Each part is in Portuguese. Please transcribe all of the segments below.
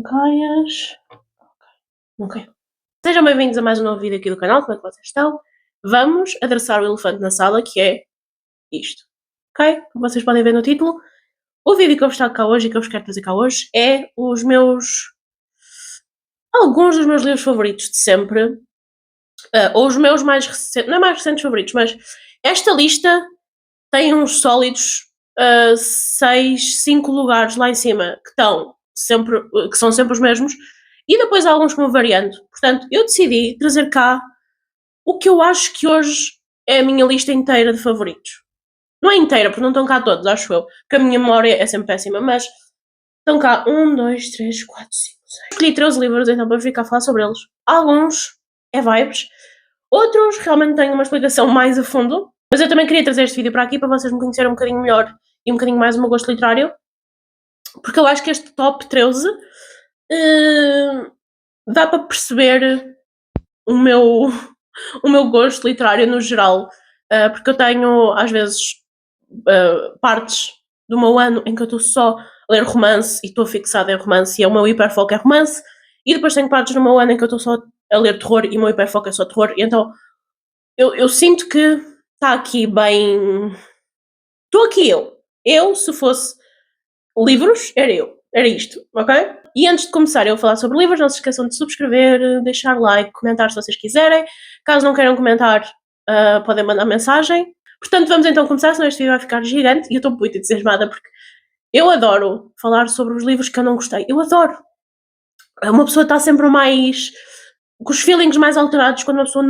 Gaias. Ok. Sejam bem-vindos a mais um novo vídeo aqui do canal, como é que vocês estão? Vamos adressar o elefante na sala, que é isto. Ok? Como vocês podem ver no título, o vídeo que eu vos trago cá hoje e que eu vos quero trazer cá hoje é alguns dos meus livros favoritos de sempre, ou os meus mais recentes, não é mais recentes favoritos, mas esta lista tem uns sólidos 6, 5 lugares lá em cima que estão sempre, que são sempre os mesmos, e depois há alguns que vão variando. Portanto, eu decidi trazer cá o que eu acho que hoje é a minha lista inteira de favoritos. Não é inteira, porque não estão cá todos, acho eu, porque a minha memória é sempre péssima, mas estão cá 1, 2, 3, 4, 5, 6. Escolhi 13 livros então para ficar a falar sobre eles. Alguns é vibes, outros realmente têm uma explicação mais a fundo, mas eu também queria trazer este vídeo para aqui para vocês me conhecerem um bocadinho melhor e um bocadinho mais o meu gosto literário, porque eu acho que este top 13 dá para perceber o meu, o meu gosto literário no geral, porque eu tenho às vezes partes do meu ano em que eu estou só a ler romance e estou fixada em romance e o meu hiperfoco é romance, e depois tenho partes do meu ano em que eu estou só a ler terror e o meu hiperfoco é só terror, e então eu sinto que está aqui bem. Estou aqui eu, se fosse livros, era isto, ok? E antes de começar eu a falar sobre livros, não se esqueçam de subscrever, deixar like, comentar se vocês quiserem. Caso não queiram comentar, podem mandar mensagem. Portanto, vamos então começar, senão este vídeo vai ficar gigante e eu estou muito entusiasmada porque eu adoro falar sobre os livros que eu não gostei. Eu adoro. Uma pessoa está sempre mais com os feelings mais alterados quando uma pessoa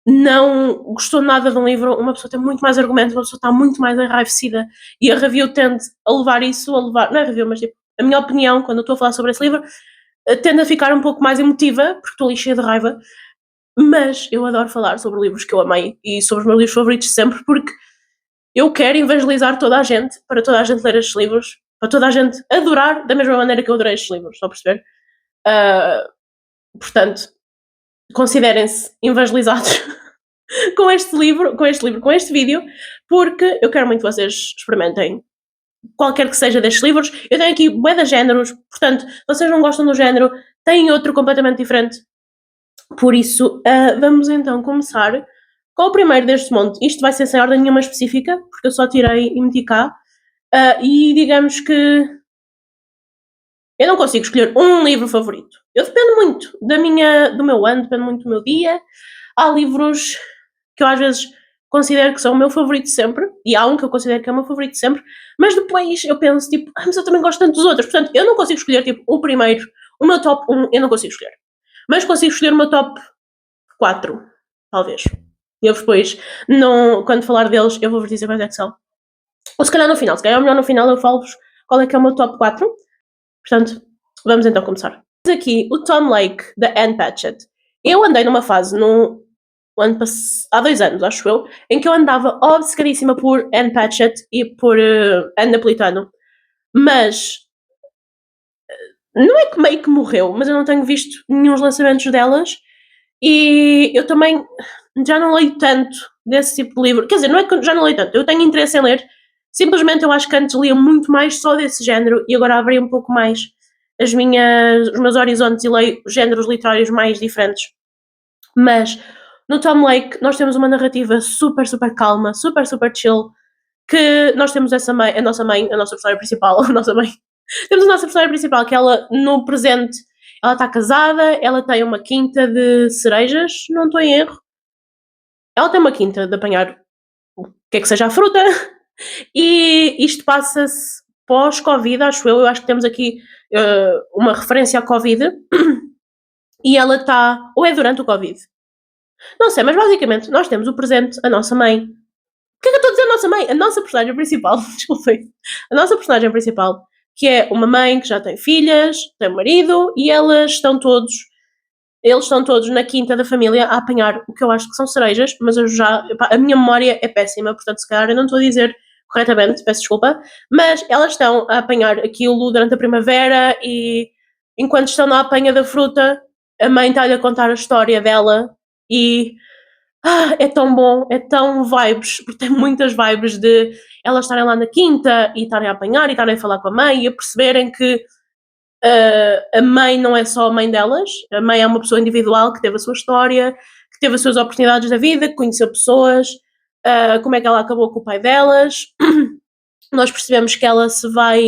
não gostou nada de um livro, uma pessoa tem muito mais argumentos, uma pessoa está muito mais enraivecida e a review tende a levar isso, não é review, mas tipo, a minha opinião quando eu estou a falar sobre esse livro tende a ficar um pouco mais emotiva, porque estou ali cheia de raiva, mas eu adoro falar sobre livros que eu amei e sobre os meus livros favoritos sempre, porque eu quero evangelizar toda a gente, para toda a gente ler estes livros, para toda a gente adorar da mesma maneira que eu adorei estes livros, estão a perceber? Portanto, considerem-se evangelizados com este vídeo, porque eu quero muito que vocês experimentem qualquer que seja destes livros. Eu tenho aqui bué de géneros, portanto, se vocês não gostam do género, têm outro completamente diferente. Por isso, vamos então começar com o primeiro deste monte. Isto vai ser sem ordem nenhuma específica, porque eu só tirei e meti cá. E digamos que eu não consigo escolher um livro favorito. Eu dependo muito do meu ano, depende muito do meu dia. Há livros que eu às vezes considero que são o meu favorito sempre, e há um que eu considero que é o meu favorito sempre, mas depois eu penso, tipo, mas eu também gosto tanto dos outros, portanto, eu não consigo escolher, tipo, o primeiro, o meu top 1, eu não consigo escolher. Mas consigo escolher o meu top 4, talvez. E eu depois, não, quando falar deles, eu vou-vos dizer quais é que são. Ou se calhar no final, se calhar é melhor no final eu falo-vos qual é que é o meu top 4. Portanto, vamos então começar. Temos aqui o Tom Lake, da Anne Patchett. Eu andei numa fase, há 2 anos, acho eu, em que eu andava obcecadíssima por Anne Patchett e por Anne Napolitano. Mas não é que meio que morreu, mas eu não tenho visto nenhum lançamentos delas e eu também já não leio tanto desse tipo de livro. Quer dizer, não é que já não leio tanto, eu tenho interesse em ler, simplesmente eu acho que antes lia muito mais só desse género e agora abri um pouco mais os meus horizontes e leio géneros literários mais diferentes. Mas no Tom Lake nós temos uma narrativa super, super calma, super, super chill, que nós temos a nossa personagem principal, a nossa mãe. Temos a nossa personagem principal, que ela, no presente, ela está casada, ela tem uma quinta de cerejas, não estou em erro. Ela tem uma quinta de apanhar o que é que seja a fruta, e isto passa-se pós-Covid, acho eu acho que temos aqui uma referência à Covid, e ela está, ou é durante o Covid, não sei, mas basicamente nós temos o presente, a nossa mãe. O que é que eu estou a dizer a nossa mãe? A nossa personagem principal, desculpem. A nossa personagem principal, que é uma mãe que já tem filhas, tem um marido, e eles estão todos na quinta da família a apanhar o que eu acho que são cerejas, mas a minha memória é péssima, portanto se calhar eu não estou a dizer corretamente, peço desculpa, mas elas estão a apanhar aquilo durante a primavera e enquanto estão na apanha da fruta, a mãe está-lhe a contar a história dela e é tão bom, é tão vibes, porque tem muitas vibes de elas estarem lá na quinta e estarem a apanhar e estarem a falar com a mãe e a perceberem que A mãe não é só a mãe delas, a mãe é uma pessoa individual que teve a sua história, que teve as suas oportunidades da vida, que conheceu pessoas, como é que ela acabou com o pai delas. Nós percebemos que ela se vai.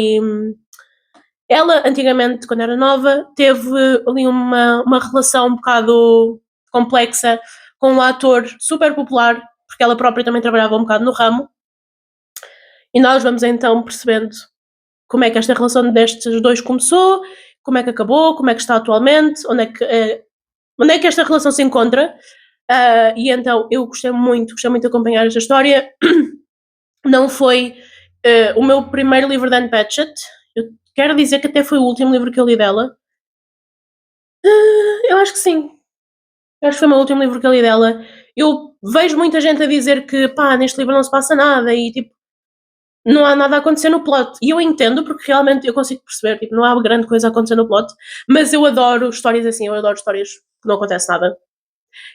Ela, antigamente, quando era nova, teve ali uma relação um bocado complexa com um ator super popular, porque ela própria também trabalhava um bocado no ramo. E nós vamos então percebendo como é que esta relação destes dois começou, como é que acabou, como é que está atualmente, onde é que esta relação se encontra. E então eu gostei muito de acompanhar esta história. Não foi o meu primeiro livro de Anne Patchett. Eu quero dizer que até foi o último livro que eu li dela. Eu acho que sim. Eu acho que foi o meu último livro que eu li dela. Eu vejo muita gente a dizer que, pá, neste livro não se passa nada e, tipo, não há nada a acontecer no plot. E eu entendo, porque realmente eu consigo perceber, tipo, não há grande coisa a acontecer no plot, mas eu adoro histórias assim, eu adoro histórias que não acontece nada.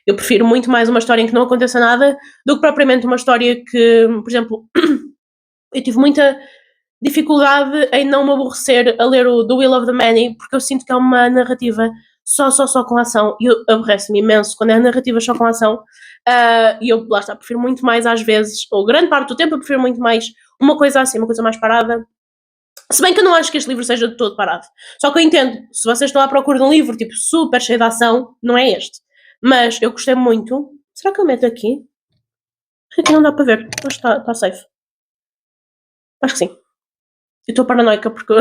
Eu prefiro muito mais uma história em que não aconteça nada do que propriamente uma história que, por exemplo, eu tive muita dificuldade em não me aborrecer a ler o The Will of the Many, porque eu sinto que é uma narrativa só com ação, e aborrece-me imenso quando é narrativa só com ação, e eu, lá está, prefiro muito mais às vezes, ou grande parte do tempo, eu prefiro muito mais uma coisa assim, uma coisa mais parada. Se bem que eu não acho que este livro seja de todo parado. Só que eu entendo, se vocês estão à procura de um livro tipo super cheio de ação, não é este. Mas eu gostei muito. Será que eu meto aqui? Aqui não dá para ver, mas está safe. Acho que sim. Eu estou paranoica porque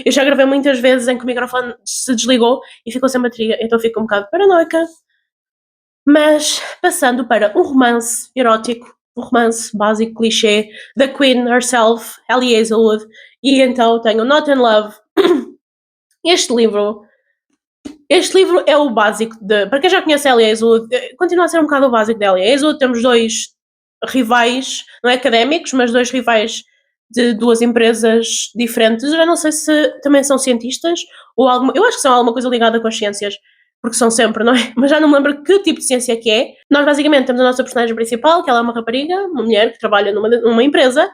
eu já gravei muitas vezes em que o microfone se desligou e ficou sem bateria, então fico um bocado paranoica. Mas passando para um romance erótico, um romance básico, clichê, da Queen herself, Ellie Hazelwood, e então tenho Not in Love. Este livro é o básico de. Para quem já conhece a Ellie Hazelwood, continua a ser um bocado o básico da Ellie Hazelwood. Temos dois rivais, não é académicos, mas dois rivais de duas empresas diferentes. Eu já não sei se também são cientistas ou alguma. Eu acho que são alguma coisa ligada com as ciências, porque são sempre, não é? Mas já não me lembro que tipo de ciência que é. Nós basicamente temos a nossa personagem principal, que ela é uma rapariga, uma mulher que trabalha numa empresa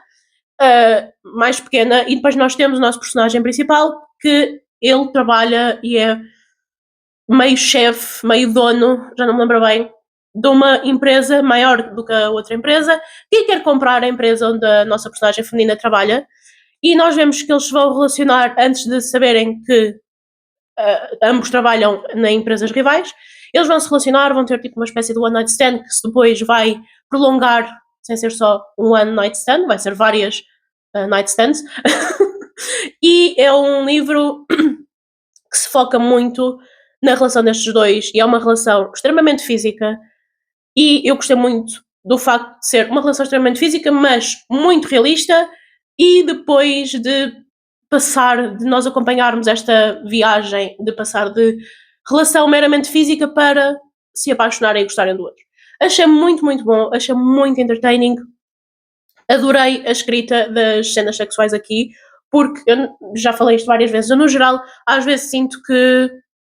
mais pequena, e depois nós temos o nosso personagem principal, que ele trabalha e é meio chefe, meio dono, já não me lembro bem, de uma empresa maior do que a outra empresa, e quer comprar a empresa onde a nossa personagem feminina trabalha, e nós vemos que eles se vão relacionar antes de saberem que ambos trabalham em empresas rivais. Eles vão se relacionar, vão ter tipo uma espécie de one night stand que se depois vai prolongar sem ser só um one night stand, vai ser várias night stands. E é um livro que se foca muito na relação destes dois, e é uma relação extremamente física, e eu gostei muito do facto de ser uma relação extremamente física, mas muito realista, e depois de passar, de nós acompanharmos esta viagem, de passar de relação meramente física para se apaixonarem e gostarem do outro. Achei muito bom, achei muito entertaining, adorei a escrita das cenas sexuais aqui, porque eu já falei isto várias vezes, eu no geral às vezes sinto que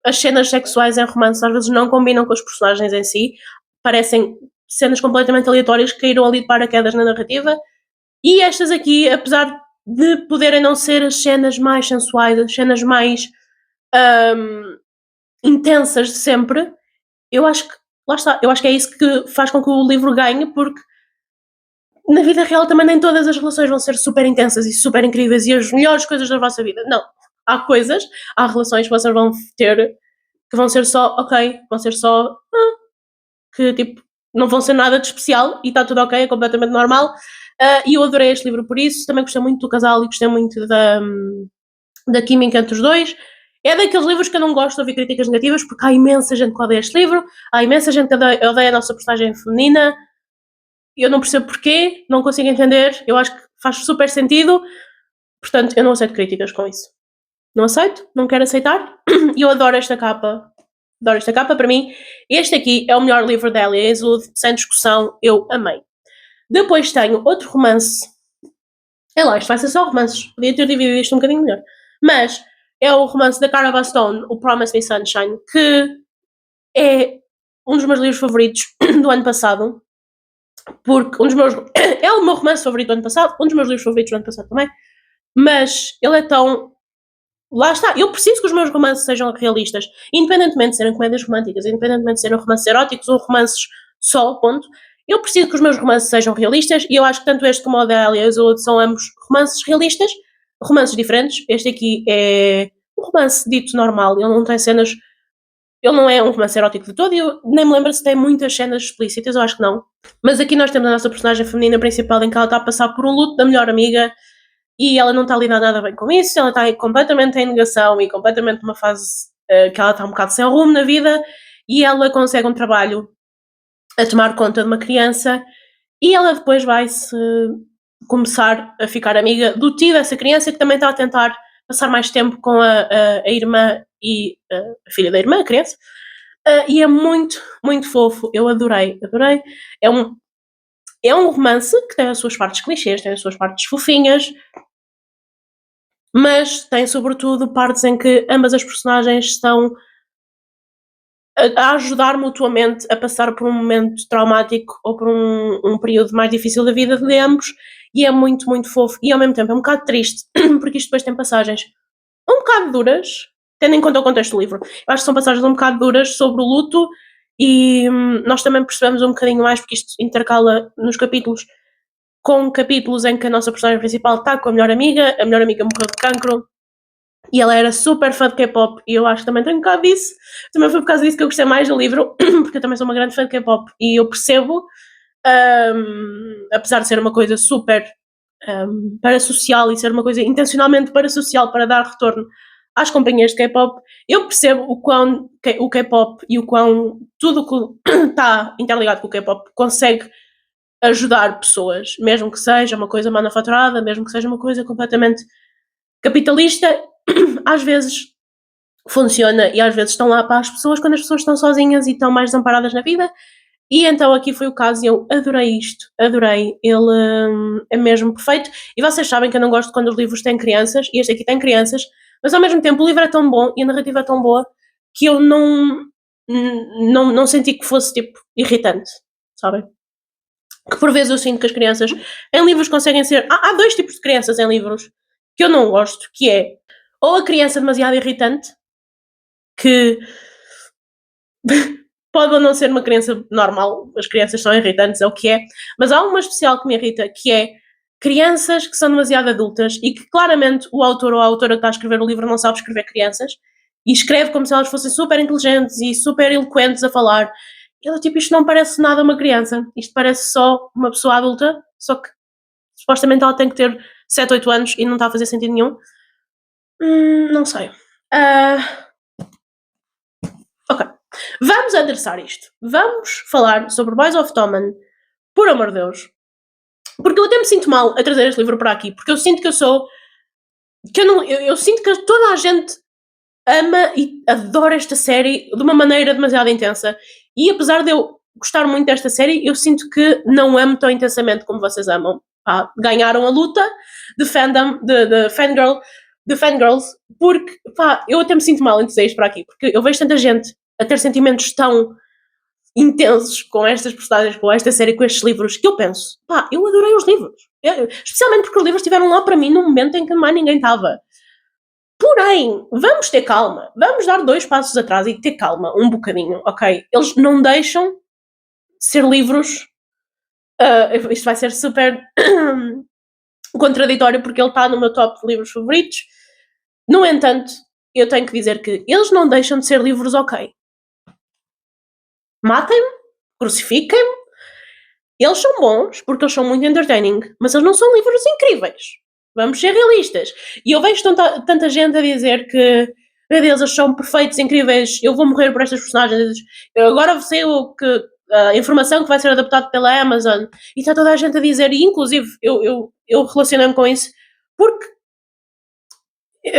as cenas sexuais em romances às vezes não combinam com os personagens em si, parecem cenas completamente aleatórias que caíram ali de paraquedas na narrativa, e estas aqui, apesar de poderem não ser as cenas mais sensuais, as cenas mais intensas de sempre, eu acho que, lá está, eu acho que é isso que faz com que o livro ganhe, porque na vida real também nem todas as relações vão ser super intensas e super incríveis e as melhores coisas da vossa vida. Não. Há relações que vocês vão ter que vão ser só, ok, vão ser só, que tipo, não vão ser nada de especial e está tudo ok, é completamente normal. E eu adorei este livro por isso, também gostei muito do casal e gostei muito da química entre os dois. É daqueles livros que eu não gosto de ouvir críticas negativas, porque há imensa gente que odeia este livro, há imensa gente que odeia a nossa personagem feminina, eu não percebo porquê, não consigo entender, eu acho que faz super sentido, portanto eu não aceito críticas com isso. Não aceito, não quero aceitar, e eu adoro esta capa. Adoro esta capa, para mim, este aqui é o melhor livro da Ellie Hazelwood, sem discussão, eu amei. Depois tenho outro romance, é lá, isto vai ser só romances, podia ter dividido isto um bocadinho melhor, mas é o romance da Cara Bastone, o Promise Me Sunshine, que é um dos meus livros favoritos do ano passado, porque é o meu romance favorito do ano passado, um dos meus livros favoritos do ano passado também, mas ele é tão lá está, eu preciso que os meus romances sejam realistas, independentemente de serem comédias românticas, independentemente de serem romances eróticos ou romances só, ponto. Eu preciso que os meus romances sejam realistas e eu acho que tanto este como o da Alias ou outro são ambos romances realistas, romances diferentes. Este aqui é um romance dito normal, ele não tem cenas, ele não é um romance erótico de todo e eu nem me lembro se tem muitas cenas explícitas, eu acho que não. Mas aqui nós temos a nossa personagem feminina principal em que ela está a passar por um luto da melhor amiga e ela não está a lidar nada bem com isso, ela está completamente em negação e completamente numa fase que ela está um bocado sem rumo na vida e ela consegue um trabalho a tomar conta de uma criança e ela depois vai-se começar a ficar amiga do tio dessa criança que também está a tentar passar mais tempo com a irmã e a filha da irmã, a criança. E é muito, muito fofo. Eu adorei, adorei. É um romance que tem as suas partes clichês, tem as suas partes fofinhas, mas tem sobretudo partes em que ambas as personagens estão a ajudar mutuamente a passar por um momento traumático ou por um período mais difícil da vida de ambos, e é muito, muito fofo. E ao mesmo tempo é um bocado triste, porque isto depois tem passagens um bocado duras, tendo em conta o contexto do livro. Eu acho que são passagens um bocado duras sobre o luto e nós também percebemos um bocadinho mais, porque isto intercala nos capítulos, com capítulos em que a nossa personagem principal está com a melhor amiga morreu de cancro, e ela era super fã de K-pop, e eu acho que também tenho um bocado disso. Também foi por causa disso que eu gostei mais do livro, porque eu também sou uma grande fã de K-pop, e eu percebo, apesar de ser uma coisa super parasocial e ser uma coisa intencionalmente parasocial para dar retorno às companhias de K-pop, eu percebo o quão o K-pop e o quão tudo o que está interligado com o K-pop consegue ajudar pessoas, mesmo que seja uma coisa manufaturada, mesmo que seja uma coisa completamente capitalista, às vezes funciona e às vezes estão lá para as pessoas quando as pessoas estão sozinhas e estão mais desamparadas na vida. E então aqui foi o caso e eu adorei isto, adorei, ele é mesmo perfeito. E vocês sabem que eu não gosto quando os livros têm crianças, e este aqui tem crianças, mas ao mesmo tempo o livro é tão bom e a narrativa é tão boa que eu não senti que fosse tipo irritante, sabem? Que por vezes eu sinto que as crianças em livros conseguem ser. Há dois tipos de crianças em livros que eu não gosto, que é ou a criança demasiado irritante, que pode ou não ser uma criança normal, as crianças são irritantes, é o que é, mas há uma especial que me irrita, que é crianças que são demasiado adultas e que claramente o autor ou a autora que está a escrever o livro não sabe escrever crianças e escreve como se elas fossem super inteligentes e super eloquentes a falar. E eu, tipo, isto não parece nada uma criança, isto parece só uma pessoa adulta, só que supostamente ela tem que ter 7, 8 anos e não está a fazer sentido nenhum. Não sei. Ok. Vamos adressar isto. Vamos falar sobre Boys of Tommen, por amor de Deus. Porque eu até me sinto mal a trazer este livro para aqui, porque eu sinto que eu sou. Que eu, não, eu sinto que toda a gente ama e adora esta série de uma maneira demasiado intensa. E apesar de eu gostar muito desta série, eu sinto que não amo tão intensamente como vocês amam. Ganharam a luta de fandom, de fangirls, porque eu até me sinto mal em dizer isto para aqui, porque eu vejo tanta gente a ter sentimentos tão intensos com estas personagens, com esta série, com estes livros, que eu penso, eu adorei os livros. Especialmente porque os livros estiveram lá para mim num momento em que mais ninguém estava. Porém, vamos ter calma. Vamos dar 2 passos atrás e ter calma um bocadinho, ok? Eles não deixam ser livros. Isto vai ser super contraditório porque ele está no meu top de livros favoritos. No entanto, eu tenho que dizer que eles não deixam de ser livros ok. Matem-me, crucifiquem-me. Eles são bons porque eles são muito entertaining, mas eles não são livros incríveis. Vamos ser realistas. E eu vejo tanta gente a dizer que, meu Deus, eles são perfeitos, incríveis, eu vou morrer por estas personagens. Eu agora sei que a informação que vai ser adaptada pela Amazon, e está toda a gente a dizer, e inclusive eu relacionei-me com isso,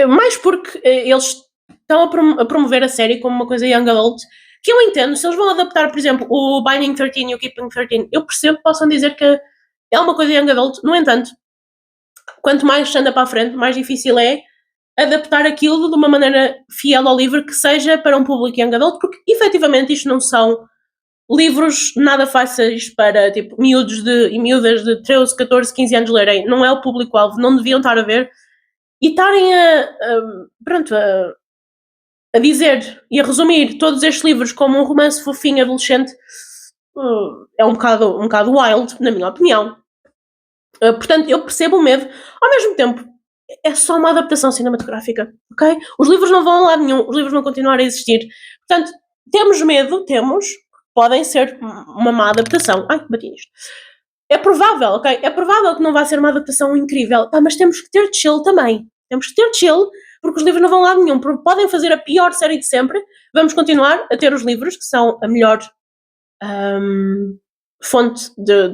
mais porque eles estão a promover a série como uma coisa young adult, que eu entendo, se eles vão adaptar, por exemplo, o Binding 13 e o Keeping 13, eu percebo que possam dizer que é uma coisa young adult, no entanto, quanto mais se anda para a frente, mais difícil é adaptar aquilo de uma maneira fiel ao livro que seja para um público young adult, porque efetivamente isto não são livros nada fáceis para tipo miúdos e miúdas de 13, 14, 15 anos lerem, não é o público-alvo, não deviam estar a ver. e estarem pronto, a dizer e a resumir todos estes livros como um romance fofinho adolescente, é um bocado wild, na minha opinião. Portanto, eu percebo o medo, ao mesmo tempo, é só uma adaptação cinematográfica, ok? Os livros não vão a lado nenhum, os livros vão continuar a existir. Portanto, temos medo, podem ser uma má adaptação. Ai, bati nisto. É provável, ok? É provável que não vá ser uma adaptação incrível, mas temos que ter chill também. Temos que ter chill, porque os livros não vão a lado nenhum. Podem fazer a pior série de sempre, vamos continuar a ter os livros, que são a melhor fonte de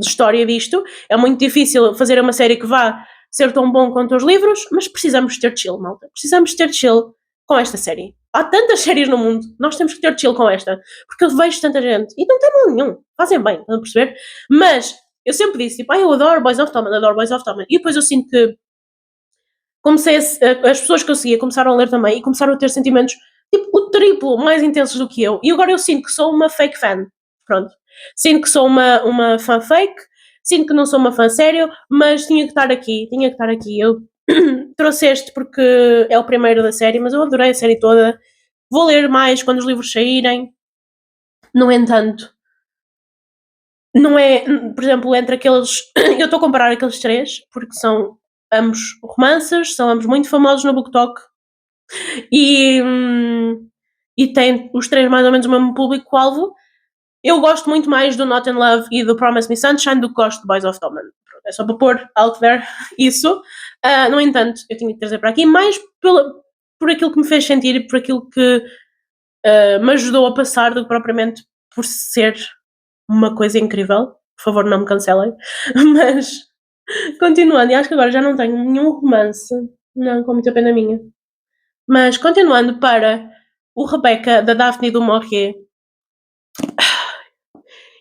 história disto. É muito difícil fazer uma série que vá ser tão bom quanto os livros, mas precisamos ter chill, malta. Precisamos ter chill com esta série. Há tantas séries no mundo, nós temos que ter chill com esta, porque eu vejo tanta gente, e não tem mal nenhum, fazem bem, estão a perceber? Mas eu sempre disse, tipo, eu adoro Boys of Tommen, e depois eu sinto que as pessoas que eu seguia começaram a ler também, e começaram a ter sentimentos, tipo, o triplo mais intensos do que eu, e agora eu sinto que sou uma fake fan, pronto. Sinto que sou uma fã fake, sinto que não sou uma fã sério, mas tinha que estar aqui. Eu trouxe este porque é o primeiro da série, mas eu adorei a série toda. Vou ler mais quando os livros saírem. No entanto, não é, por exemplo, entre aqueles. Eu estou a comparar aqueles três, porque são ambos romances, são ambos muito famosos no BookTok e, e têm os três mais ou menos o mesmo público-alvo. Eu gosto muito mais do Not in Love e do Promise Me Sunshine do que gosto de Boys of Tommen. É só para pôr out there isso. No entanto, eu tinha que trazer para aqui mais por aquilo que me fez sentir e por aquilo que me ajudou a passar do que propriamente por ser uma coisa incrível. Por favor, não me cancelem. Mas, continuando, e acho que agora já não tenho nenhum romance. Não, com muita pena minha. Mas, continuando para o Rebecca, da Daphne du Maurier.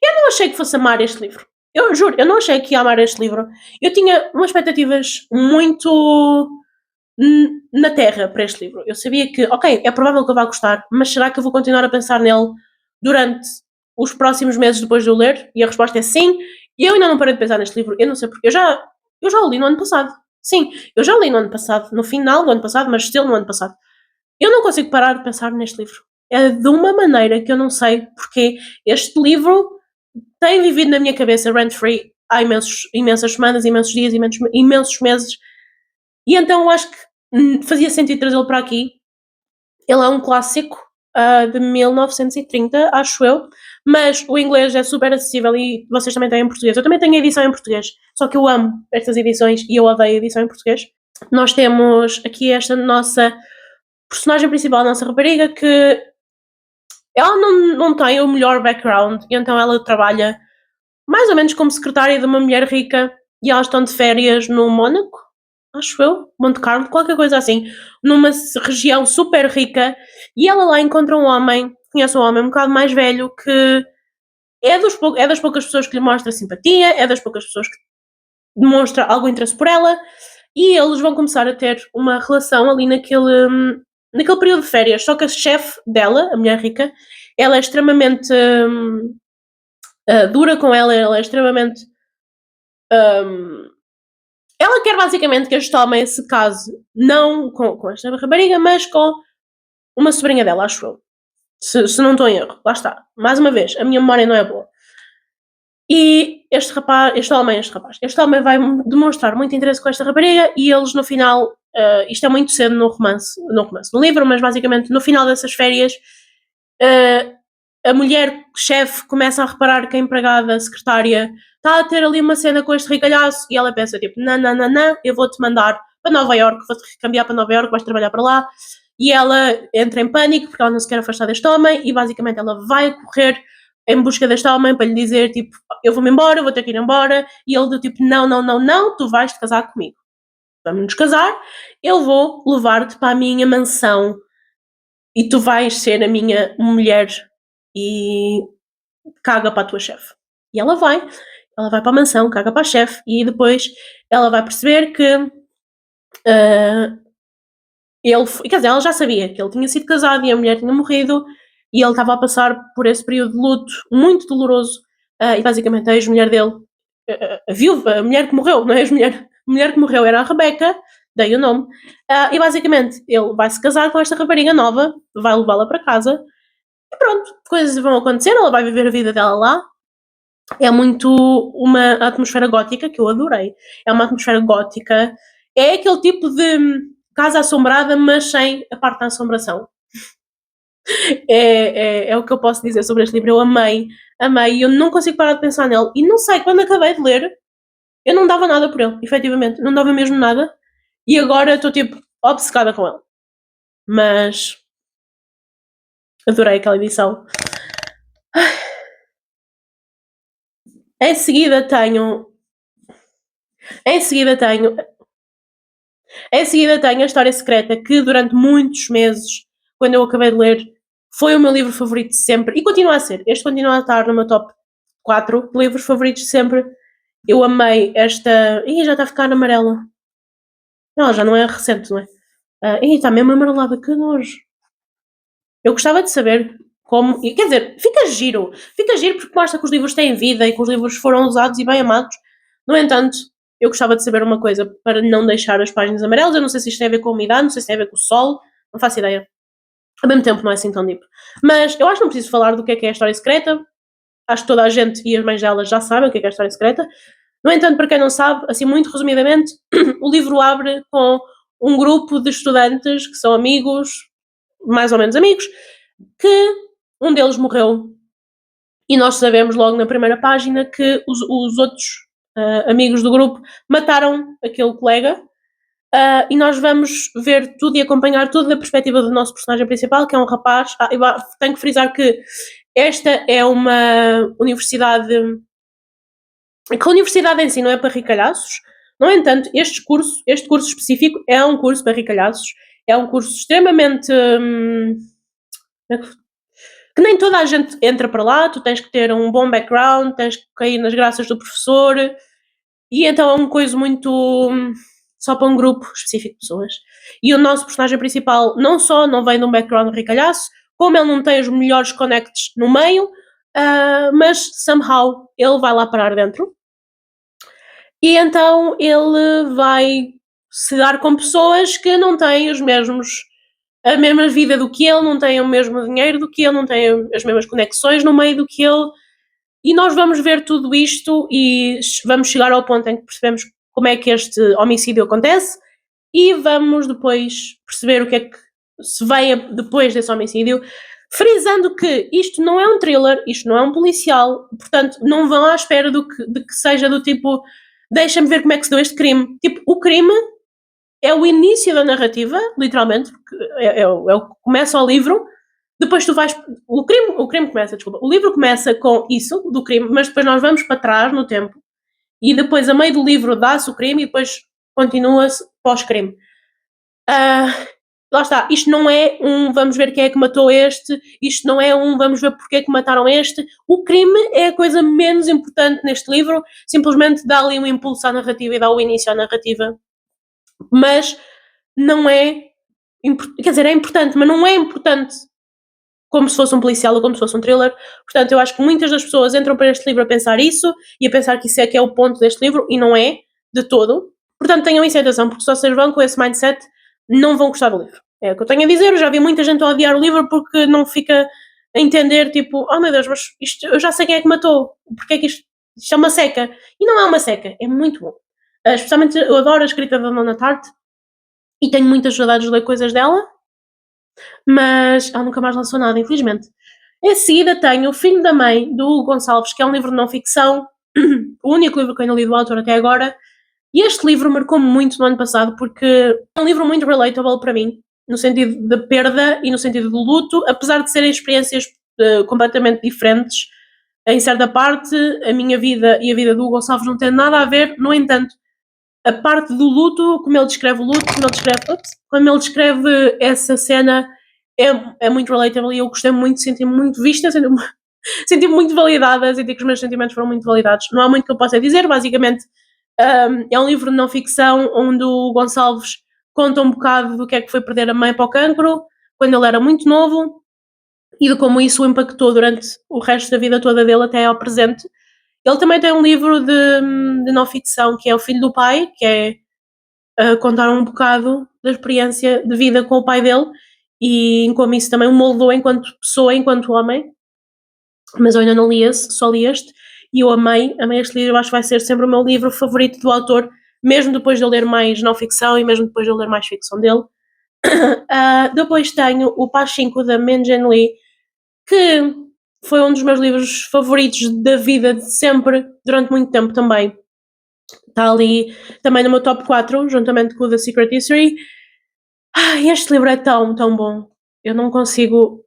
Eu não achei que fosse amar este livro. Eu juro, eu não achei que ia amar este livro. Eu tinha umas expectativas muito na terra para este livro. Eu sabia que, ok, é provável que eu vá gostar, mas será que eu vou continuar a pensar nele durante os próximos meses depois de o ler? E a resposta é sim. E eu ainda não parei de pensar neste livro. Eu não sei porque. Eu já o li no ano passado. Sim, eu já o li no ano passado, no final do ano passado, mas still no ano passado. Eu não consigo parar de pensar neste livro. É de uma maneira que eu não sei porque este livro tem vivido na minha cabeça rent-free há imensas semanas, imensos dias, imensos meses, e então eu acho que fazia sentido trazê-lo para aqui. Ele é um clássico de 1930, acho eu, mas o inglês é super acessível e vocês também têm em português. Eu também tenho a edição em português, só que eu amo estas edições e eu odeio a edição em português. Nós temos aqui esta nossa personagem principal, a nossa rapariga, que ela não tem o melhor background, e então ela trabalha mais ou menos como secretária de uma mulher rica, e elas estão de férias no Mónaco, acho eu, Monte Carlo, qualquer coisa assim, numa região super rica, e ela lá encontra um homem, conhece um homem um bocado mais velho, que é das poucas pessoas que lhe mostra simpatia, é das poucas pessoas que demonstra algum interesse por ela, e eles vão começar a ter uma relação ali naquele período de férias, só que a chefe dela, a mulher rica, ela é extremamente dura com ela é extremamente ela quer basicamente que este homem se case não com esta rapariga, mas com uma sobrinha dela, acho eu, se não estou em erro. Lá está, mais uma vez, a minha memória não é boa. E este homem vai demonstrar muito interesse com esta rapariga, e eles no final, isto é muito cedo no livro, mas basicamente no final dessas férias, a mulher chefe começa a reparar que a empregada, a secretária, está a ter ali uma cena com este ricalhaço, e ela pensa tipo, não, eu vou-te mandar para Nova Iorque, vou-te cambiar para Nova Iorque, vais trabalhar para lá, e ela entra em pânico porque ela não se quer afastar deste homem, e basicamente ela vai correr em busca deste homem para lhe dizer tipo, eu vou-me embora, eu vou ter que ir embora, e ele do tipo, não, tu vais-te casar comigo, vamos nos casar, eu vou levar-te para a minha mansão e tu vais ser a minha mulher e caga para a tua chefe. E ela vai para a mansão, caga para a chefe, e depois ela vai perceber que quer dizer, ela já sabia que ele tinha sido casado e a mulher tinha morrido, e ele estava a passar por esse período de luto muito doloroso, e basicamente a ex-mulher dele, a viúva, a mulher que morreu, não é a mulher que morreu era a Rebecca, dei o nome. E basicamente ele vai se casar com esta rapariga nova, vai levá-la para casa e pronto, coisas vão acontecer, ela vai viver a vida dela lá. É muito uma atmosfera gótica que eu adorei. É uma atmosfera gótica, é aquele tipo de casa assombrada, mas sem a parte da assombração. É o que eu posso dizer sobre este livro. Eu amei, amei, e eu não consigo parar de pensar nele. E não sei, quando acabei de ler, eu não dava nada por ele, efetivamente, não dava mesmo nada. E agora estou tipo obcecada com ele. Mas adorei aquela edição. Em seguida tenho. Em seguida tenho. Em seguida tenho A História Secreta, que durante muitos meses, quando eu acabei de ler, foi o meu livro favorito de sempre. E continua a ser. Este continua a estar no meu top 4 de livros favoritos de sempre. Eu amei esta. Ih, já está a ficar amarela. Não, já não é recente, não é? Ih, está mesmo amarelada, que nojo. Eu gostava de saber como. Quer dizer, fica giro porque mostra que os livros têm vida e que os livros foram usados e bem amados. No entanto, eu gostava de saber uma coisa para não deixar as páginas amarelas. Eu não sei se isto tem a ver com a umidade, não sei se tem a ver com o sol, não faço ideia. Ao mesmo tempo, não é assim tão deep. Mas eu acho que não preciso falar do que é a história secreta. Acho que toda a gente e as mães delas já sabem o que é a história secreta. No entanto, para quem não sabe, assim muito resumidamente, o livro abre com um grupo de estudantes que são amigos, mais ou menos amigos, que um deles morreu e nós sabemos logo na primeira página que os outros amigos do grupo mataram aquele colega. E nós vamos ver tudo e acompanhar tudo da perspectiva do nosso personagem principal, que é um rapaz. Eu tenho que frisar que esta é uma universidade. Que a universidade em si não é para ricalhaços. No entanto, este curso específico é um curso para ricalhaços. É um curso extremamente. Que nem toda a gente entra para lá, tu tens que ter um bom background, tens que cair nas graças do professor, e então é uma coisa muito só para um grupo específico de pessoas. E o nosso personagem principal não só não vem de um background ricalhaço, como ele não tem os melhores connects no meio, mas somehow ele vai lá parar dentro. E então ele vai se dar com pessoas que não têm a mesma vida do que ele, não têm o mesmo dinheiro do que ele, não têm as mesmas conexões no meio do que ele. E nós vamos ver tudo isto e vamos chegar ao ponto em que percebemos como é que este homicídio acontece e vamos depois perceber o que é que se vem depois desse homicídio, frisando que isto não é um thriller, isto não é um policial, portanto não vão à espera de que seja do tipo deixa-me ver como é que se deu este crime. Tipo, o crime é o início da narrativa, literalmente, porque é o que começa o livro. Depois tu vais. O crime começa, desculpa. O livro começa com isso, do crime, mas depois nós vamos para trás no tempo e depois, a meio do livro, dá-se o crime e depois continua-se pós-crime. Lá está. Isto não é um vamos ver quem é que matou este, isto não é um vamos ver porque é que mataram este. O crime é a coisa menos importante neste livro, simplesmente dá ali um impulso à narrativa e dá o início à narrativa. Mas não é. Quer dizer, é importante, mas não é importante como se fosse um policial ou como se fosse um thriller. Portanto, eu acho que muitas das pessoas entram para este livro a pensar isso e a pensar que isso é que é o ponto deste livro e não é, de todo. Portanto, tenham isso em atenção, porque se vocês vão com esse mindset, não vão gostar do livro. É o que eu tenho a dizer. Eu já vi muita gente a odiar o livro porque não fica a entender, tipo, oh meu Deus, mas isto, eu já sei quem é que matou, porque é que isto é uma seca. E não é uma seca, é muito bom. Especialmente, eu adoro a escrita da Dona Tarte e tenho muitas saudades de ler coisas dela, mas ela nunca mais lançou nada, infelizmente. Em seguida tenho O Filho da Mãe, do Hugo Gonçalves, que é um livro de não-ficção, o único livro que eu ainda li do autor até agora, e este livro marcou-me muito no ano passado, porque é um livro muito relatable para mim, no sentido da perda e no sentido do luto, apesar de serem experiências completamente diferentes, em certa parte, a minha vida e a vida do Hugo Gonçalves não têm nada a ver, no entanto, a parte do luto, como ele descreve o luto, como ele descreve essa cena, é muito relatable e eu gostei muito, senti-me muito vista, senti-me muito validada, senti que os meus sentimentos foram muito validados. Não há muito que eu possa dizer, basicamente é um livro de não ficção onde o Gonçalves conta um bocado do que é que foi perder a mãe para o cancro, quando ele era muito novo, e de como isso o impactou durante o resto da vida toda dele até ao presente. Ele também tem um livro de não ficção que é O Filho do Pai, que é a contar um bocado da experiência de vida com o pai dele e como isso também o moldou enquanto pessoa, enquanto homem. Mas eu ainda não li esse, só li este, e eu amei este livro, eu acho que vai ser sempre o meu livro favorito do autor, mesmo depois de eu ler mais não ficção e mesmo depois de eu ler mais ficção dele. Depois tenho o Pachinko da Min-Jin Lee, que foi um dos meus livros favoritos da vida de sempre, durante muito tempo também. Está ali também no meu top 4, juntamente com o The Secret History. Este livro é tão, tão bom. Eu não consigo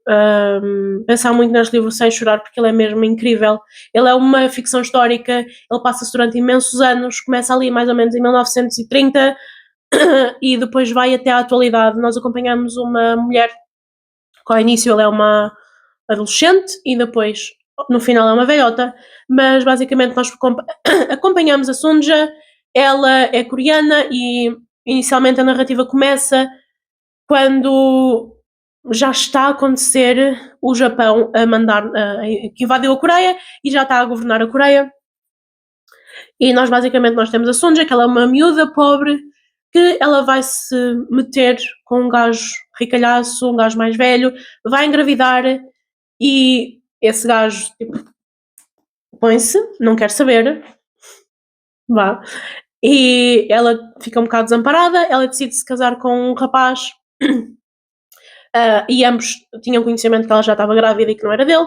pensar muito neste livro sem chorar, porque ele é mesmo incrível. Ele é uma ficção histórica, ele passa-se durante imensos anos, começa ali mais ou menos em 1930 e depois vai até à atualidade. Nós acompanhamos uma mulher que ao início ela é uma adolescente e depois no final é uma velhota, mas basicamente nós acompanhamos a Sunja. Ela é coreana e inicialmente a narrativa começa quando já está a acontecer o Japão a mandar, que invadiu a Coreia e já está a governar a Coreia. E nós basicamente nós temos a Sunja, que ela é uma miúda pobre, que ela vai se meter com um gajo ricalhaço, um gajo mais velho, vai engravidar e esse gajo tipo, põe-se, não quer saber, vá. E ela fica um bocado desamparada, ela decide se casar com um rapaz e ambos tinham conhecimento que ela já estava grávida e que não era dele.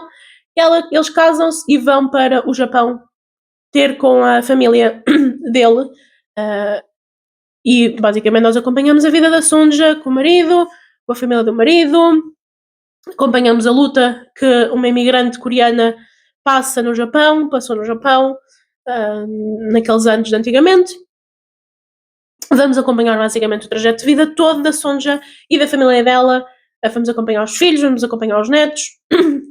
Eles casam-se e vão para o Japão ter com a família dele. E basicamente nós acompanhamos a vida da Sunja com o marido, com a família do marido, acompanhamos a luta que uma imigrante coreana passou no Japão, naqueles anos de antigamente. Vamos acompanhar basicamente o trajeto de vida todo da Sunja e da família dela. Vamos acompanhar os filhos, vamos acompanhar os netos.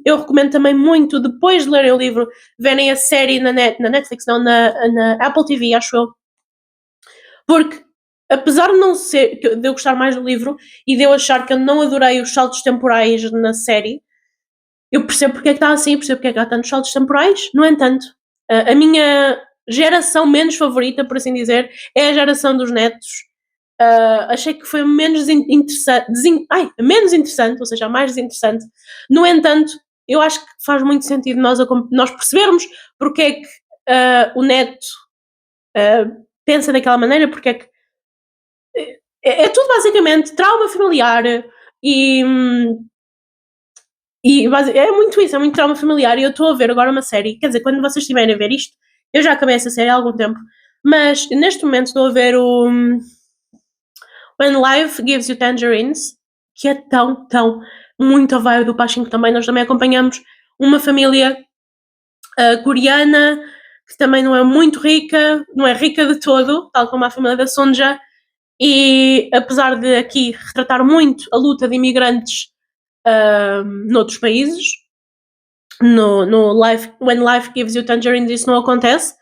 Eu recomendo também muito, depois de lerem o livro, verem a série na Netflix, não, na Apple TV, acho eu. Porque, apesar de não ser, de eu gostar mais do livro e de eu achar que eu não adorei os saltos temporais na série, eu percebo porque é que está assim, percebo porque é que há tantos saltos temporais. No entanto, a minha geração menos favorita, por assim dizer, é a geração dos netos. Achei que foi menos interessante, ou seja, a mais desinteressante. No entanto, eu acho que faz muito sentido nós percebermos porque é que o neto pensa daquela maneira, porque é que é tudo basicamente trauma familiar e é muito isso, é muito trauma familiar. E eu estou a ver agora uma série, quer dizer, quando vocês estiverem a ver isto, eu já acabei essa série há algum tempo, mas neste momento estou a ver o When Life Gives You Tangerines, que é tão, tão, muito a vibe do Pachinko também. Nós também acompanhamos uma família coreana que também não é muito rica, não é rica de todo, tal como a família da Sonja, e apesar de aqui retratar muito a luta de imigrantes noutros países, no When Life Gives You Tangerines isso não acontece.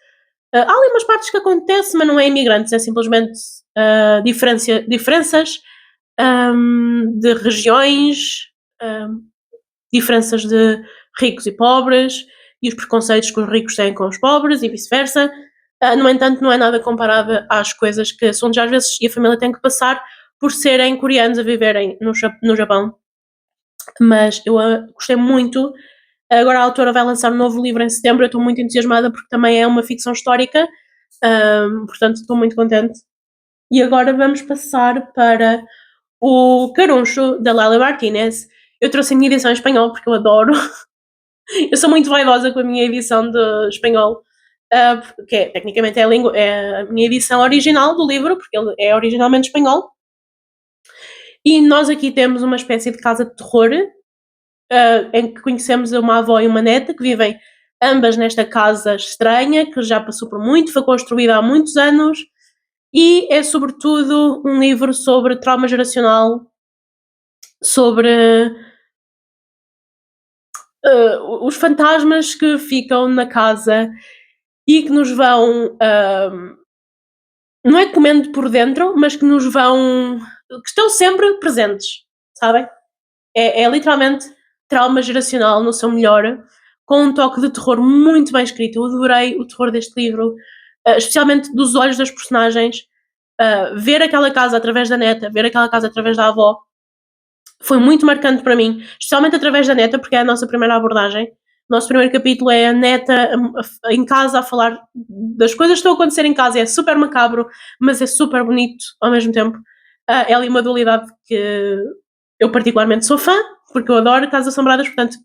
Há ali umas partes que acontece, mas não é imigrantes, é simplesmente diferenças de regiões, diferenças de ricos e pobres e os preconceitos que os ricos têm com os pobres e vice-versa. No entanto, não é nada comparado às coisas que são às vezes e a família tem que passar por serem coreanos a viverem no Japão. Mas eu gostei muito. Agora a autora vai lançar um novo livro em setembro, eu estou muito entusiasmada porque também é uma ficção histórica, portanto estou muito contente. E agora vamos passar para o Caruncho, da Lélia Martínez. Eu trouxe a minha edição em espanhol porque eu adoro. Eu sou muito vaidosa com a minha edição de espanhol, porque tecnicamente é a minha edição original do livro, porque ele é originalmente espanhol. E nós aqui temos uma espécie de casa de terror, em que conhecemos uma avó e uma neta que vivem ambas nesta casa estranha, que já passou por muito, foi construída há muitos anos, e é sobretudo um livro sobre trauma geracional, sobre os fantasmas que ficam na casa e que nos vão, não é comendo por dentro, mas que nos vão, que estão sempre presentes, sabem? É literalmente trauma geracional no seu melhor, com um toque de terror muito bem escrito. Eu adorei o terror deste livro, especialmente dos olhos das personagens. ver aquela casa através da neta, ver aquela casa através da avó, foi muito marcante para mim, especialmente através da neta, porque é a nossa primeira abordagem. O nosso primeiro capítulo é a neta em casa a falar das coisas que estão a acontecer em casa. É super macabro, mas é super bonito ao mesmo tempo. É ali uma dualidade que eu particularmente sou fã, porque eu adoro Casas Assombradas, portanto,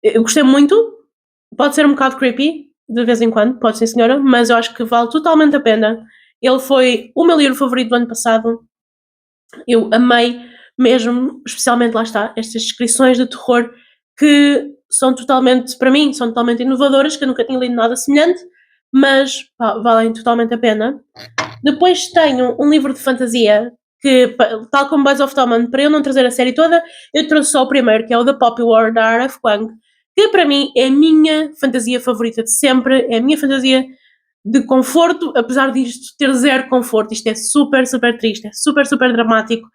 eu gostei muito. Pode ser um bocado creepy, de vez em quando, pode ser, senhora, mas eu acho que vale totalmente a pena. Ele foi o meu livro favorito do ano passado. Eu amei mesmo, especialmente, lá está, estas descrições de terror que são totalmente, para mim, são totalmente inovadoras, que eu nunca tinha lido nada semelhante, mas pá, valem totalmente a pena. Depois tenho um livro de fantasia que, tal como Boys of Tommen, para eu não trazer a série toda, eu trouxe só o primeiro, que é o The Poppy War, da R.F. Kuang, que para mim é a minha fantasia favorita de sempre, é a minha fantasia de conforto, apesar disto ter zero conforto. Isto é super, super triste, é super, super dramático.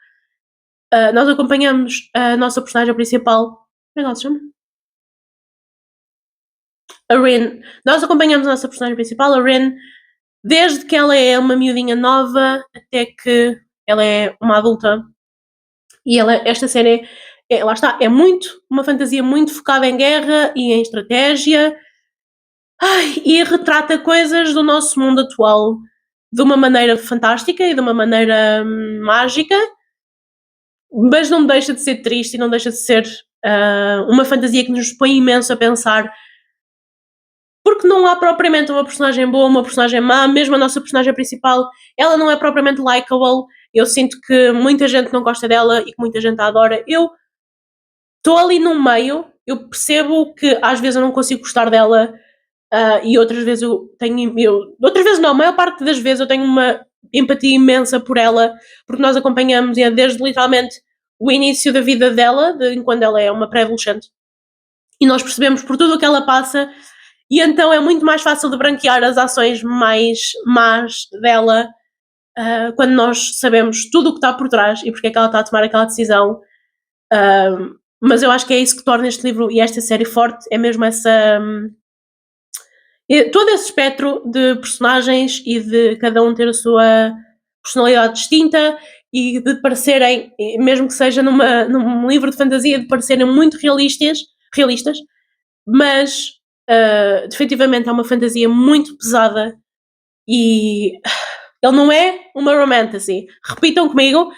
Nós acompanhamos a nossa personagem principal. Como é que ela se chama? A Rin. Nós acompanhamos a nossa personagem principal, a Rin, desde que ela é uma miudinha nova até que ela é uma adulta. E esta série, lá está, é muito uma fantasia muito focada em guerra e em estratégia. E retrata coisas do nosso mundo atual de uma maneira fantástica e de uma maneira mágica, mas não deixa de ser triste e não deixa de ser uma fantasia que nos põe imenso a pensar, porque não há propriamente uma personagem boa, uma personagem má. Mesmo a nossa personagem principal, ela não é propriamente likeable. Eu sinto que muita gente não gosta dela e que muita gente a adora. Eu estou ali no meio, eu percebo que às vezes eu não consigo gostar dela, e outras vezes outras vezes não, a maior parte das vezes eu tenho uma empatia imensa por ela, porque nós acompanhamos desde literalmente o início da vida dela, quando ela é uma pré-adolescente, e nós percebemos por tudo o que ela passa, e então é muito mais fácil de branquear as ações mais más dela, quando nós sabemos tudo o que está por trás e porque é que ela está a tomar aquela decisão. Mas eu acho que é isso que torna este livro e esta série forte, é mesmo todo esse espectro de personagens e de cada um ter a sua personalidade distinta e de parecerem, mesmo que seja num livro de fantasia, de parecerem muito realistas, mas definitivamente é uma fantasia muito pesada e ele não é uma romantasy. Repitam comigo,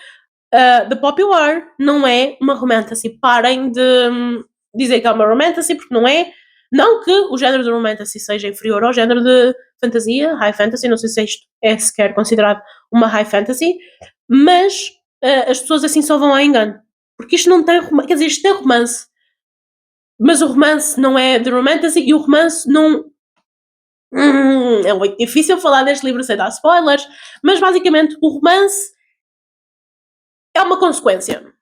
The Poppy War não é uma romantasy. Parem de dizer que é uma romantasy, porque não é. Não que o género de romantasy seja inferior ao género de fantasia, high fantasy. Não sei se isto é sequer considerado uma high fantasy, mas as pessoas assim só vão a engano, porque isto não tem romance. Quer dizer, isto tem romance, mas o romance não é de romantasy e o romance não. É muito difícil falar deste livro sem dar spoilers, mas basicamente o romance é uma consequência.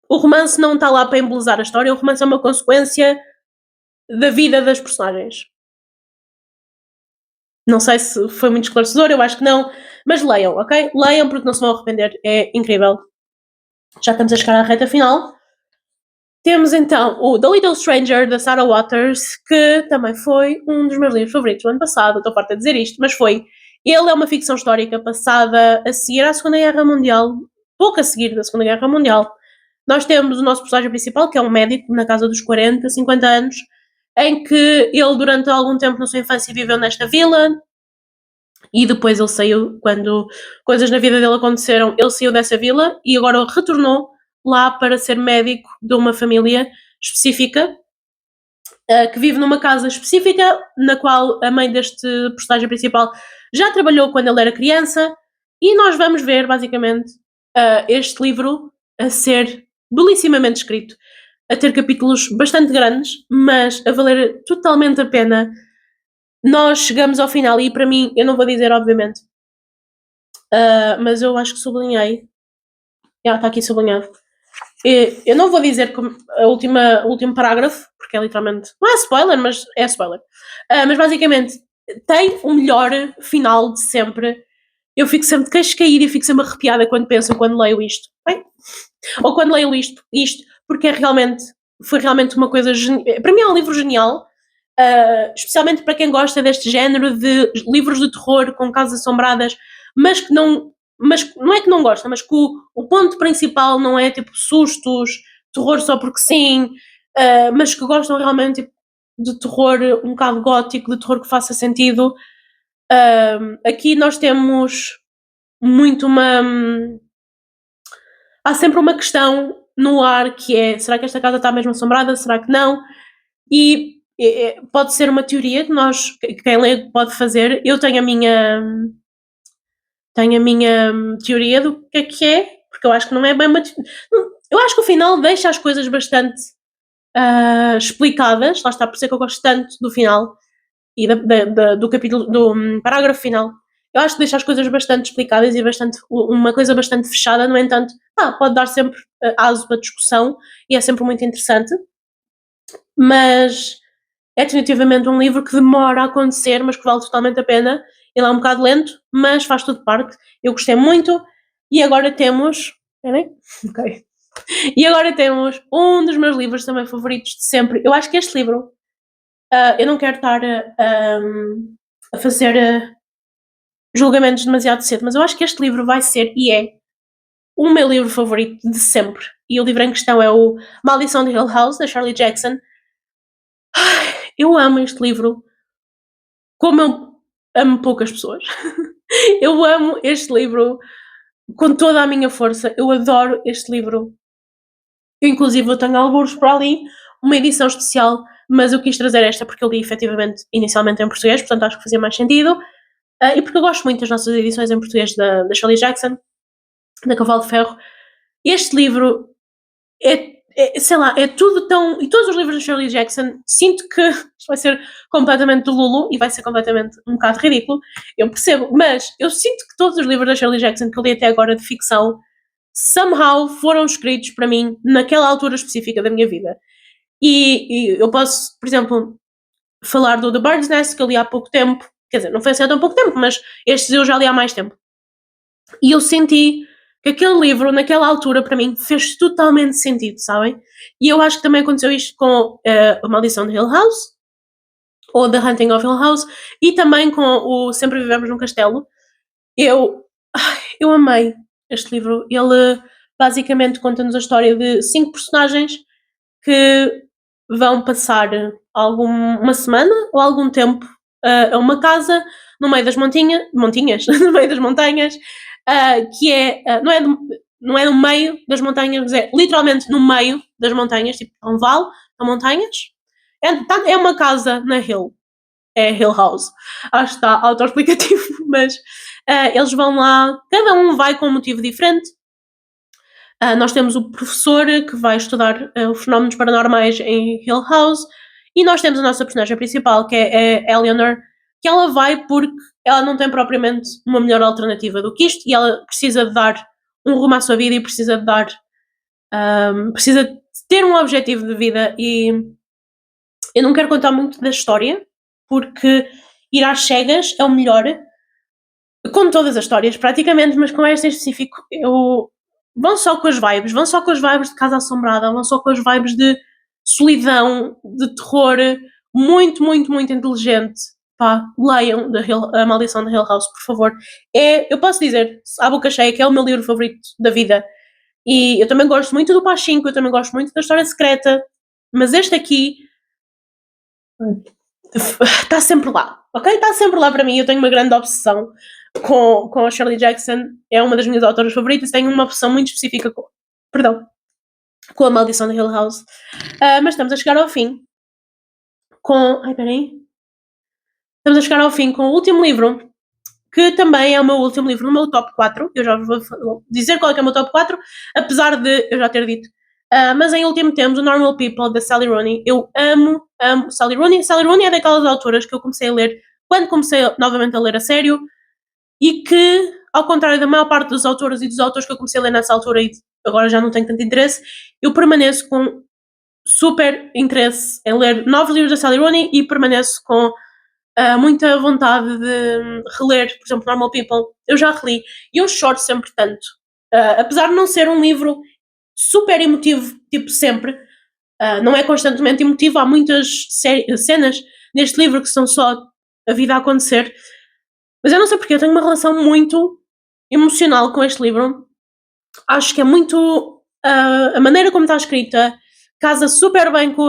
O romance não está lá para embelezar a história, o romance é uma consequência da vida das personagens. Não sei se foi muito esclarecedor, eu acho que não, mas leiam, ok? Leiam porque não se vão arrepender, é incrível. Já estamos a chegar à reta final. Temos então o The Little Stranger, da Sarah Waters, que também foi um dos meus livros favoritos do ano passado. Estou farta de dizer isto, mas foi. Ele é uma ficção histórica passada a seguir à Segunda Guerra Mundial, pouco a seguir da Segunda Guerra Mundial. Nós temos o nosso personagem principal, que é um médico na casa dos 40, 50 anos, em que ele durante algum tempo na sua infância viveu nesta vila e depois ele saiu, quando coisas na vida dele aconteceram, ele saiu dessa vila e agora retornou lá para ser médico de uma família específica, que vive numa casa específica, na qual a mãe deste personagem principal já trabalhou quando ele era criança, e nós vamos ver basicamente este livro a ser belissimamente escrito, a ter capítulos bastante grandes, mas a valer totalmente a pena. Nós chegamos ao final e para mim, eu não vou dizer obviamente, mas eu acho que sublinhei. Está aqui sublinhado. Eu não vou dizer o último parágrafo, porque é literalmente. Não é spoiler, mas é spoiler. Mas basicamente tem o melhor final de sempre. Eu fico sempre de queixo caído e fico sempre arrepiada quando leio isto. Bem, ou quando leio isto, porque foi realmente uma coisa genial. Para mim é um livro genial, especialmente para quem gosta deste género de livros de terror com casas assombradas, mas não é que não gosta, mas que o ponto principal não é tipo sustos, terror só porque sim, mas que gostam realmente tipo, de terror um bocado gótico, de terror que faça sentido. Aqui nós temos muito há sempre uma questão no ar que é: será que esta casa está mesmo assombrada? Será que não? E pode ser uma teoria que quem lê pode fazer. Eu tenho a minha teoria do que é, porque eu acho que não é bem uma. Eu acho que o final deixa as coisas bastante explicadas. Lá está, por isso é que eu gosto tanto do final e do capítulo, do parágrafo final. Eu acho que deixa as coisas bastante explicadas e uma coisa bastante fechada. No entanto, pode dar sempre aso para discussão e é sempre muito interessante. Mas é definitivamente um livro que demora a acontecer, mas que vale totalmente a pena. Ele é um bocado lento, mas faz tudo parte. Eu gostei muito. E agora temos. Peraí. Ok. E agora temos um dos meus livros também favoritos de sempre. Eu acho que este livro. Eu não quero estar a fazer julgamentos demasiado cedo, mas eu acho que este livro vai ser e é o meu livro favorito de sempre. E o livro em questão é o Maldição de Hill House, da Shirley Jackson. Eu amo este livro como eu amo poucas pessoas. Eu amo este livro com toda a minha força. Eu adoro este livro. Inclusive, eu tenho alguns por ali, uma edição especial, mas eu quis trazer esta porque eu li efetivamente inicialmente em português, portanto acho que fazia mais sentido. E porque eu gosto muito das nossas edições em português da Shirley Jackson, da Cavalo de Ferro. Este livro sei lá, é tudo tão. E todos os livros da Shirley Jackson, sinto que isto vai ser completamente do Lulu e vai ser completamente um bocado ridículo, eu percebo, mas eu sinto que todos os livros da Shirley Jackson que eu li até agora de ficção, somehow foram escritos para mim naquela altura específica da minha vida. E eu posso, por exemplo, falar do The Bird's Nest, que eu li há pouco tempo, quer dizer, não foi assim há tão pouco tempo, mas estes eu já li há mais tempo. E eu senti que aquele livro, naquela altura, para mim, fez totalmente sentido, sabem? E eu acho que também aconteceu isto com A Maldição de Hill House, ou The Hunting of Hill House, e também com o Sempre Vivemos num Castelo. Eu amei este livro. Ele basicamente conta-nos a história de 5 personagens que vão passar uma semana ou algum tempo a uma casa no meio das montinhas, no meio das montanhas, que não é no meio das montanhas, mas é literalmente no meio das montanhas, tipo um vale de montanhas. É uma casa na Hill, é Hill House. Acho que está autoexplicativo, mas eles vão lá, cada um vai com um motivo diferente. Nós temos o professor que vai estudar os fenómenos paranormais em Hill House, e nós temos a nossa personagem principal, que é a Eleanor, que ela vai porque ela não tem propriamente uma melhor alternativa do que isto, e ela precisa de dar um rumo à sua vida e precisa de ter um objetivo de vida. E eu não quero contar muito da história, porque ir às cegas é o melhor, com todas as histórias praticamente, mas com esta em específico vão só com as vibes de Casa Assombrada, vão só com as vibes de solidão, de terror, muito, muito, muito inteligente. Leiam A Maldição da Hill House, por favor. Eu posso dizer, à boca cheia, que é o meu livro favorito da vida. E eu também gosto muito do Pachinko, eu também gosto muito da História Secreta, mas este aqui está sempre lá, ok? Está sempre lá para mim. Eu tenho uma grande obsessão com a Shirley Jackson, é uma das minhas autoras favoritas. Tenho uma obsessão muito específica com A Maldição da Hill House. Mas estamos a chegar ao fim Estamos a chegar ao fim com o último livro, que também é o meu último livro no meu top 4. Eu já vos vou dizer qual é que é o meu top 4, apesar de eu já ter dito. Mas em último temos o Normal People, da Sally Rooney. Eu amo Sally Rooney. Sally Rooney é daquelas autoras que eu comecei a ler quando comecei novamente a ler a sério, e que, ao contrário da maior parte dos autores e dos autores que eu comecei a ler nessa altura e agora já não tenho tanto interesse, eu permaneço com super interesse em ler novos livros da Sally Rooney, e permaneço com muita vontade de reler, por exemplo, Normal People. Eu já reli e eu choro sempre tanto. Apesar de não ser um livro super emotivo, tipo sempre, não é constantemente emotivo, há muitas cenas neste livro que são só a vida a acontecer, mas eu não sei porque eu tenho uma relação muito emocional com este livro. Acho que é muito a maneira como está escrita casa super bem com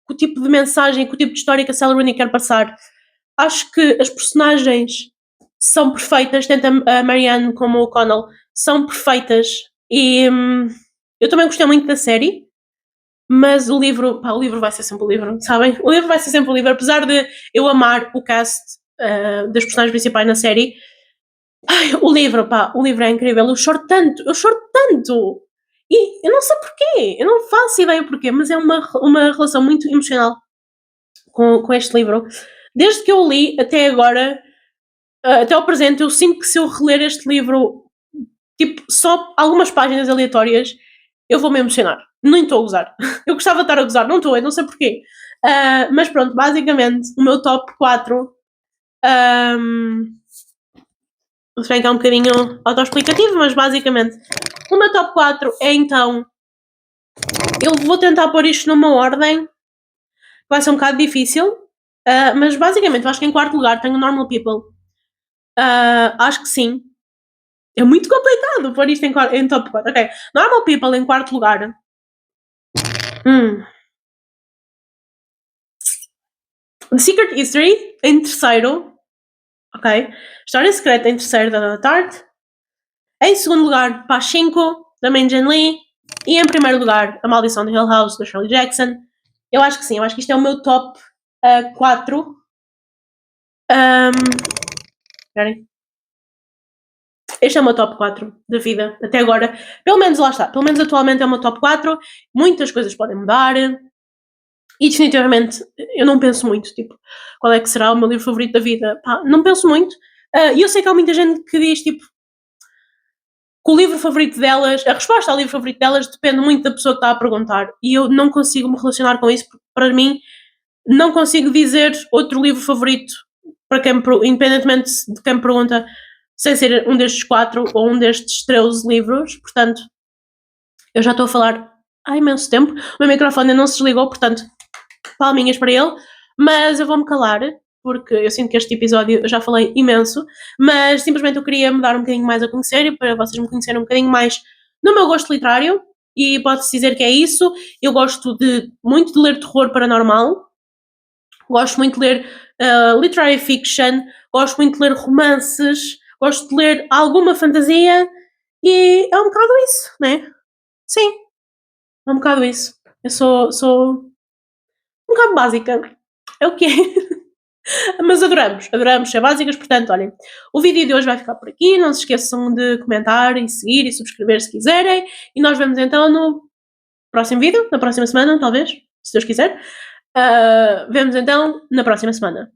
o tipo de mensagem, com o tipo de história que a Sally Rooney quer passar. Acho que as personagens são perfeitas, tanto a Marianne como o Connell são perfeitas e eu também gostei muito da série, mas o livro vai ser sempre o livro, sabem? O livro vai ser sempre o livro, apesar de eu amar o cast das personagens principais na série. Ai, o livro é incrível, eu choro tanto! E eu não sei porquê, eu não faço ideia porquê, mas é uma relação muito emocional com este livro. Desde que eu o li até agora, até ao presente, eu sinto que se eu reler este livro, tipo, só algumas páginas aleatórias, eu vou me emocionar. Nem estou a gozar. Eu gostava de estar a gozar, não estou, eu não sei porquê. Mas pronto, basicamente, o meu top 4. Se bem que é um bocadinho autoexplicativo, mas basicamente, o meu top 4 é então. Eu vou tentar pôr isto numa ordem, vai ser um bocado difícil, mas basicamente, eu acho que em quarto lugar tenho Normal People. Acho que sim. É muito complicado pôr isto em top 4. Ok. Normal People em quarto lugar. The Secret History em terceiro. Ok. História Secreta em terceiro da Donna Tartt. Em segundo lugar, Pachinko, da Min Lee. E em primeiro lugar, A Maldição de Hill House, da Shirley Jackson. Eu acho que sim, eu acho que isto é o meu top 4. Esperem. Este é o meu top 4 da vida, até agora. Pelo menos lá está. Pelo menos atualmente é o meu top 4. Muitas coisas podem mudar. E definitivamente eu não penso muito, tipo, qual é que será o meu livro favorito da vida? Pá, não penso muito. E eu sei que há muita gente que diz, tipo, que o livro favorito delas, a resposta ao livro favorito delas depende muito da pessoa que está a perguntar. E eu não consigo me relacionar com isso, porque para mim não consigo dizer outro livro favorito para quem, independentemente de quem me pergunta, sem ser um destes 4 ou um destes 13 livros. Portanto, eu já estou a falar há imenso tempo. O meu microfone ainda não se desligou, portanto, palminhas para ele. Mas eu vou-me calar, porque eu sinto que este episódio eu já falei imenso, mas simplesmente eu queria me dar um bocadinho mais a conhecer e para vocês me conhecerem um bocadinho mais no meu gosto literário, e pode-se dizer que é isso. Eu gosto muito de ler terror paranormal, gosto muito de ler literary fiction, gosto muito de ler romances, gosto de ler alguma fantasia, e é um bocado isso, né? Sim, é um bocado isso. Eu sou um bocado básica. É o que é. Mas adoramos ser básicas, portanto, olhem, o vídeo de hoje vai ficar por aqui, não se esqueçam de comentar e seguir e subscrever se quiserem, e nós vemos então no próximo vídeo, na próxima semana, talvez, se Deus quiser. Vemos então na próxima semana.